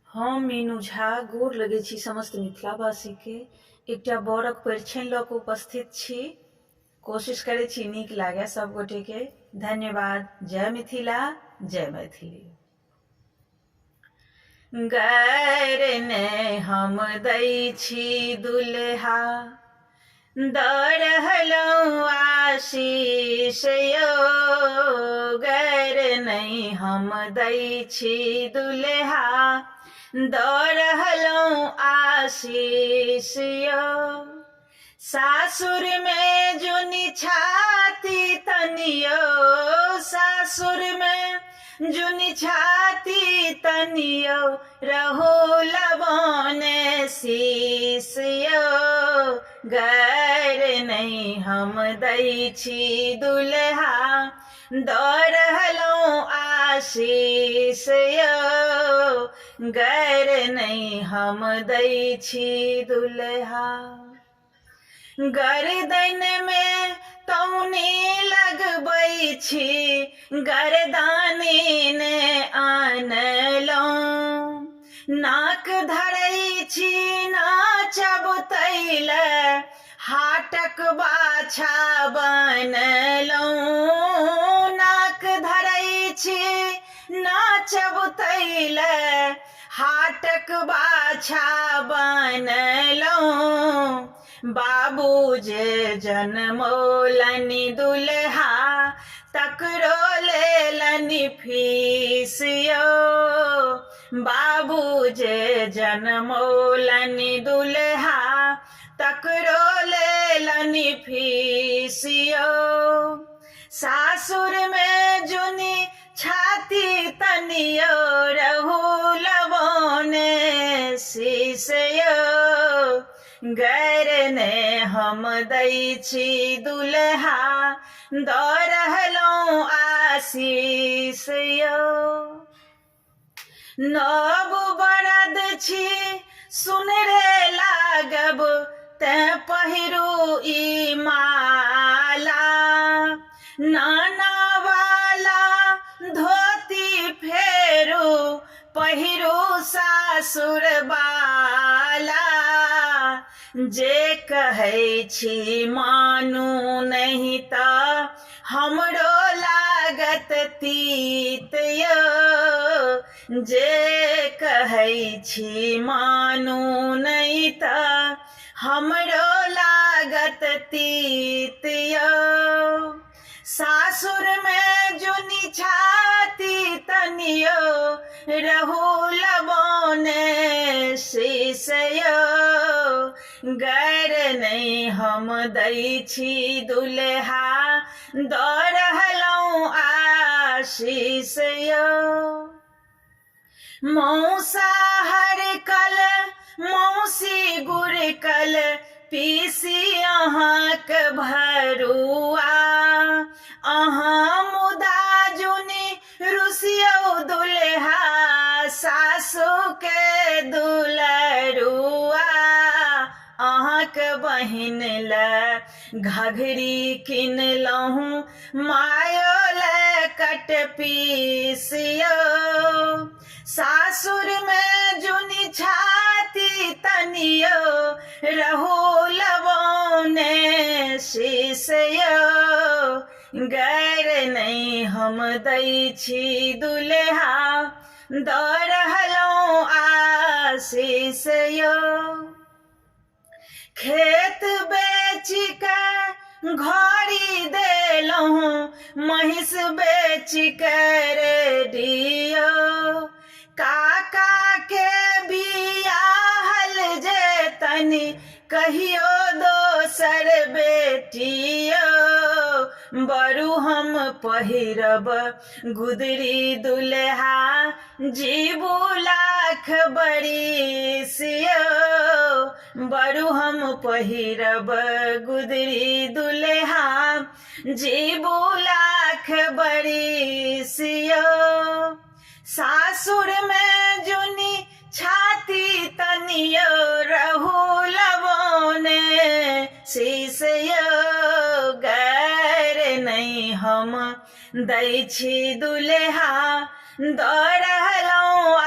हम मीनू झा गोर लगै छी समस्त मिथिलावासी के। एकटा बरक परिछनि लऽ कऽ उपस्थित छी। कोशिश करै छी नीक लागे सब गोटे के। धन्यवाद। जय मिथिला, जय मैथिली। गैर ने हम दै छी दुल्हा, दऽ रहलहुँ आशीष यौ। गैर नहीं हम दै छी दुल्हा, दऽ रहलहुँ आशीष यौ। सासुर में जुनी छाती तनियो, सासुर में जुनी छाती तनियो, रहू लबोने शीश यौ। गैर नहीं हम दै छी दुल्हा, दऽ रहलहुँ आशीष यौ। गैर नहीं हम दै छी दुल्हा। गर्दन में तौनी लगबै छी, गर्दानी ने आनलहुँ। नाक धरै छी नाचब तैले, हाटक बाछा बनलहुँ। नाक धरै छी नाचब तैले, हाटक बाछा बनलहुँ। बाबू जे जनमौलनि दुल्हा, तकरो लेलनि फीस यौ। बाबू जे जनमौलनि दुल्हा, तकरो लेलनि फीस यौ। सासुर में जुनी छाती तनियो, रहू लबोने शीश यौ। गैर ने हम दै छी दुल्हा, दऽ रहलहुँ आशीष यौ। नव बरद छी सुनरे लागब, तेँ पहिरू ई माला। नाना वाला धोती फेरू, पहिरू सासुर वाला। जे कहै छी मानू नहीं तऽ, हमरो लागत तीत यौ। जे कहै छी मानू नहीं तऽ, हमरो लागत तीत यौ। सासुर में जुनी छाती तनियो, रहू लबोने शीश यौ। गैर नहीं हम दै छी दुल्हा, दऽ रहलहुँ आशीष यौ। मौसा हरकल मौसी गुरकल, पीसी अहाँक भरुआ। अहाँ मुदा जुनी रुसियौ दुल्हा, सासु के दुलरुआ। अहाँक बहिन ले घघरी किनलहुँ, मायो ले कटपीस यौ। सासुर में जुनी छाती तनियो, रहू लबोने शीश यौ। गैर नहीं हम दै छी दुल्हा, दऽ रहलहुँ आशीष यौ। खेत बेची के घड़ी देलहुँ, महिष बेची के रेडियो। काका के बियाहल जे तनी, कहियो दोसर बेटियो। बरु हम पहिरब गुदरी दुल्हा, जीबू लाख बरिस यौ। बरु हम पहिरब गुदरी दुल्हा, जीबू लाख बरिस यौ। सासुर में जुनी छाती तनियो, रहू लबोने शीश यौ। गैर नहीं हम दै छी दुल्हा, दऽ रहलहुँ